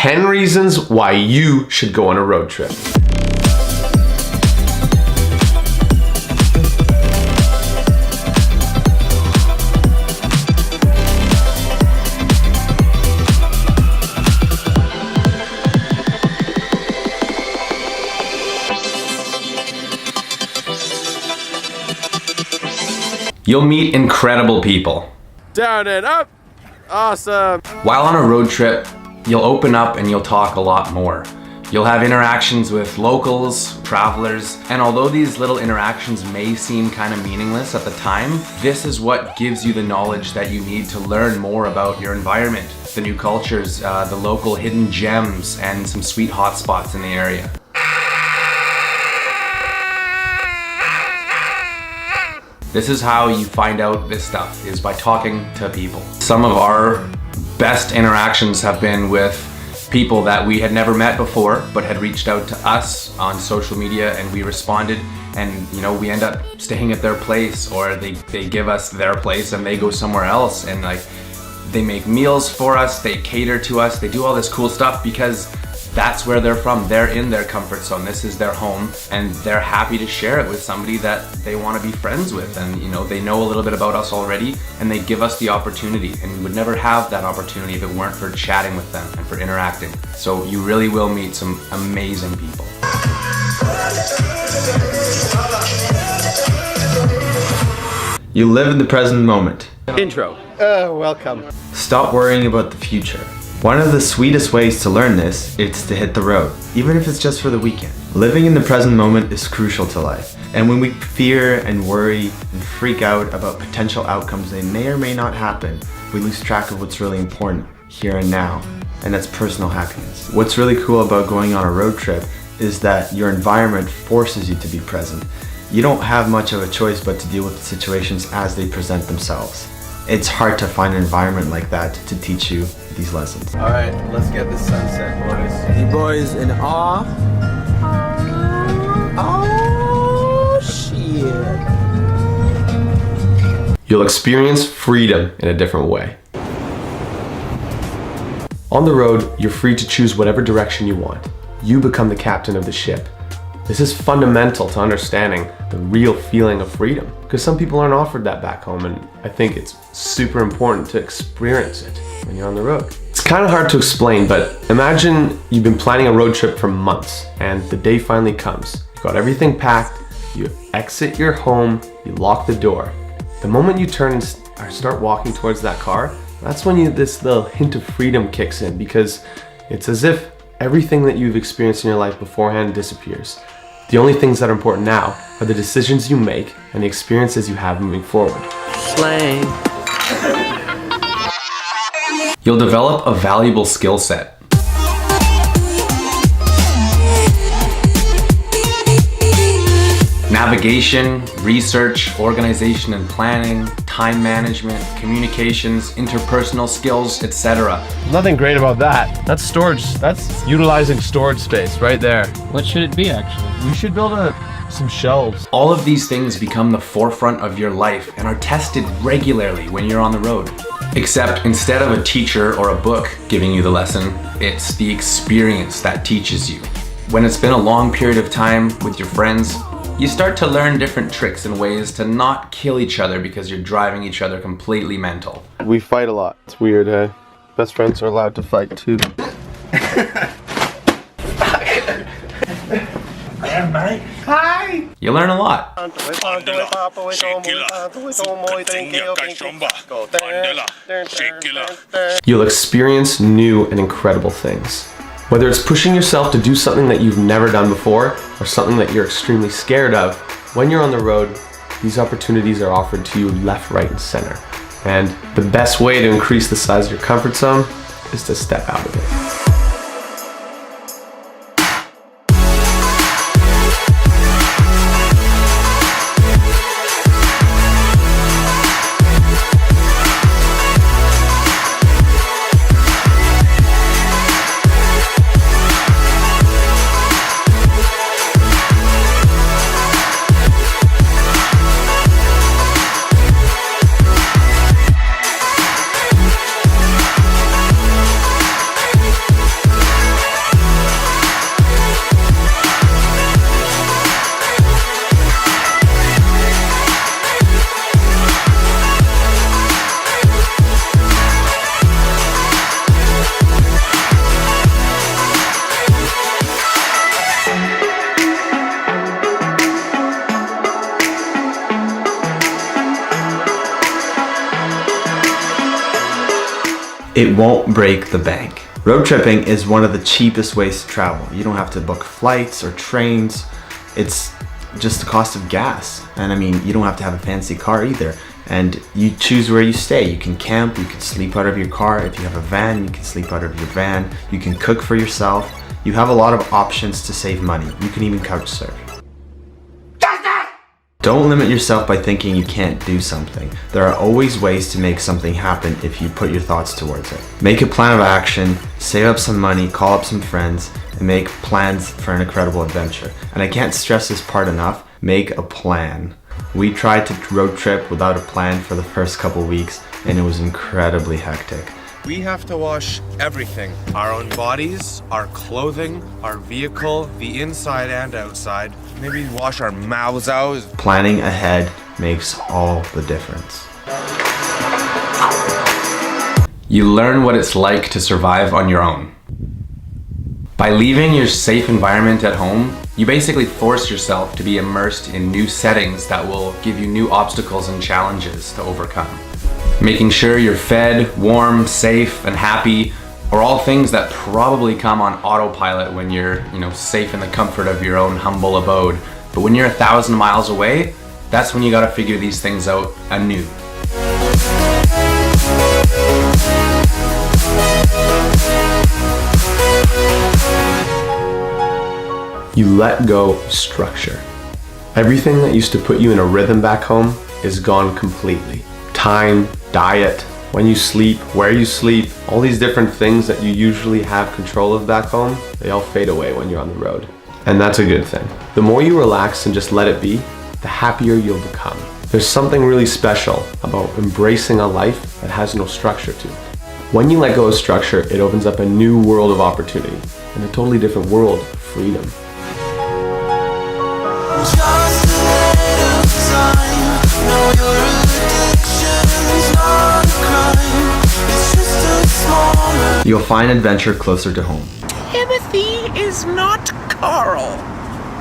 10 reasons why you should go on a road trip. You'll meet incredible people. Down and up. Awesome. While on a road trip, you'll open up and you'll talk a lot more. You'll have interactions with locals, travelers, and although these little interactions may seem kind of meaningless at the time, this is what gives you the knowledge that you need to learn more about your environment, the new cultures, the local hidden gems, and some sweet hot spots in the area. This is how you find out this stuff, is by talking to people. Some of our best interactions have been with people that we had never met before, but had reached out to us on social media and we responded, and you know, we end up staying at their place, or they give us their place and they go somewhere else, and like they make meals for us, they cater to us, they do all this cool stuff because that's where they're from. They're in their comfort zone. This is their home, and they're happy to share it with somebody that they want to be friends with. And you know, they know a little bit about us already, and they give us the opportunity. And we would never have that opportunity if it weren't for chatting with them and for interacting. So you really will meet some amazing people. You live in the present moment. Intro. Welcome. Stop worrying about the future. One of the sweetest ways to learn this is to hit the road, even if it's just for the weekend. Living in the present moment is crucial to life, and when we fear and worry and freak out about potential outcomes that may or may not happen, we lose track of what's really important here and now, and that's personal happiness. What's really cool about going on a road trip is that your environment forces you to be present. You don't have much of a choice but to deal with the situations as they present themselves. It's hard to find an environment like that to teach you these lessons. All right, let's get this sunset, boys. You boys in awe? Oh, shit. You'll experience freedom in a different way. On the road, you're free to choose whatever direction you want. You become the captain of the ship. This is fundamental to understanding the real feeling of freedom, because some people aren't offered that back home, and I think it's super important to experience it when you're on the road. It's kind of hard to explain, but imagine you've been planning a road trip for months and the day finally comes. You've got everything packed, you exit your home, you lock the door. The moment you turn and start walking towards that car, that's when this little hint of freedom kicks in, because it's as if everything that you've experienced in your life beforehand disappears. The only things that are important now are the decisions you make and the experiences you have moving forward. Slang. You'll develop a valuable skill set. Navigation, research, organization and planning, time management, communications, interpersonal skills, etc. Nothing great about that. That's storage. That's utilizing storage space right there. What should it be actually? We should build some shelves. All of these things become the forefront of your life and are tested regularly when you're on the road. Except instead of a teacher or a book giving you the lesson, it's the experience that teaches you. When it's been a long period of time with your friends, you start to learn different tricks and ways to not kill each other because you're driving each other completely mental. We fight a lot. It's weird, eh? Best friends are allowed to fight too. Hi! You learn a lot. You'll experience new and incredible things. Whether it's pushing yourself to do something that you've never done before or something that you're extremely scared of, when you're on the road, these opportunities are offered to you left, right, and center. And the best way to increase the size of your comfort zone is to step out of it. It won't break the bank. Road tripping is one of the cheapest ways to travel. You don't have to book flights or trains. It's just the cost of gas. And I mean, you don't have to have a fancy car either. And you choose where you stay. You can camp, you can sleep out of your car. If you have a van, you can sleep out of your van. You can cook for yourself. You have a lot of options to save money. You can even couch surf. Don't limit yourself by thinking you can't do something. There are always ways to make something happen if you put your thoughts towards it. Make a plan of action, save up some money, call up some friends, and make plans for an incredible adventure. And I can't stress this part enough, make a plan. We tried to road trip without a plan for the first couple weeks, and it was incredibly hectic. We have to wash everything. Our own bodies, our clothing, our vehicle, the inside and outside. Maybe wash our mouths out. Planning ahead makes all the difference. You learn what it's like to survive on your own. By leaving your safe environment at home, you basically force yourself to be immersed in new settings that will give you new obstacles and challenges to overcome. Making sure you're fed, warm, safe, and happy are all things that probably come on autopilot when you're, safe in the comfort of your own humble abode. But when you're 1,000 miles away, that's when you gotta figure these things out anew. You let go of structure. Everything that used to put you in a rhythm back home is gone completely. Time, diet, when you sleep, where you sleep, all these different things that you usually have control of back home, they all fade away when you're on the road. And that's a good thing. The more you relax and just let it be, the happier you'll become. There's something really special about embracing a life that has no structure to it. When you let go of structure, it opens up a new world of opportunity and a totally different world of freedom. Just a little time. Know your addiction's not a crime. It's just a smaller. You'll find adventure closer to home. Timothy is not Carl.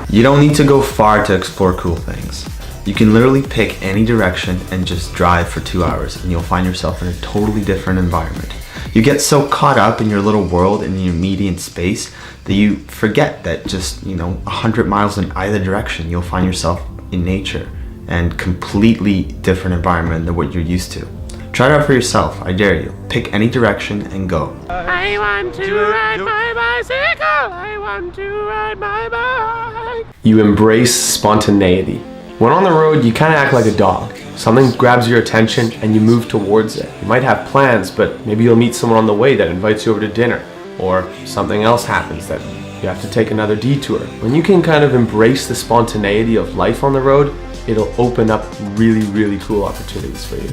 You don't need to go far to explore cool things. You can literally pick any direction and just drive for 2 hours and you'll find yourself in a totally different environment. You get so caught up in your little world and your immediate space that you forget that just, 100 miles in either direction, you'll find yourself in nature and completely different environment than what you're used to. Try it out for yourself, I dare you. Pick any direction and go. I want to ride my bicycle. I want to ride my bike. You embrace spontaneity. When on the road, you kind of act like a dog. Something grabs your attention and you move towards it. You might have plans, but maybe you'll meet someone on the way that invites you over to dinner, or something else happens that you have to take another detour. When you can kind of embrace the spontaneity of life on the road, it'll open up really, really cool opportunities for you.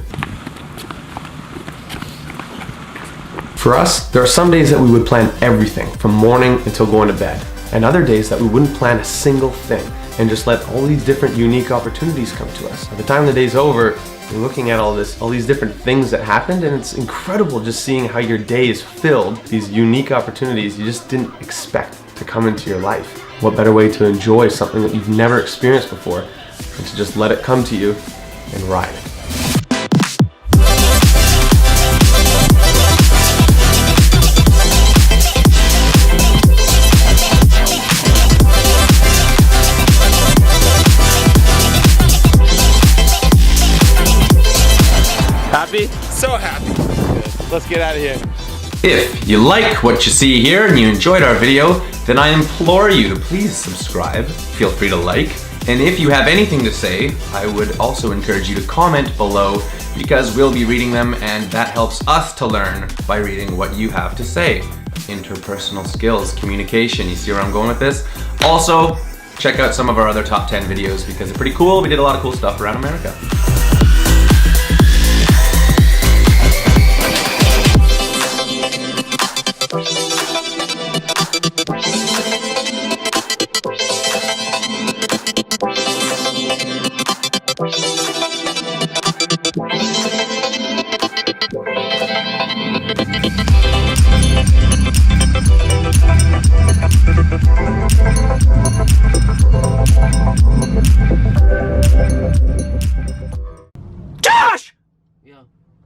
For us, there are some days that we would plan everything from morning until going to bed, and other days that we wouldn't plan a single thing and just let all these different unique opportunities come to us. By the time the day's over, you're looking at all these different things that happened, and it's incredible just seeing how your day is filled, these unique opportunities you just didn't expect to come into your life. What better way to enjoy something that you've never experienced before than to just let it come to you and ride it. Happy? So happy. Good. Let's get out of here. If you like what you see here and you enjoyed our video, then I implore you to please subscribe. Feel free to like. And if you have anything to say, I would also encourage you to comment below because we'll be reading them and that helps us to learn by reading what you have to say. Interpersonal skills, communication, you see where I'm going with this? Also, check out some of our other top 10 videos because they're pretty cool. We did a lot of cool stuff around America.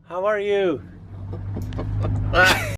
How are you?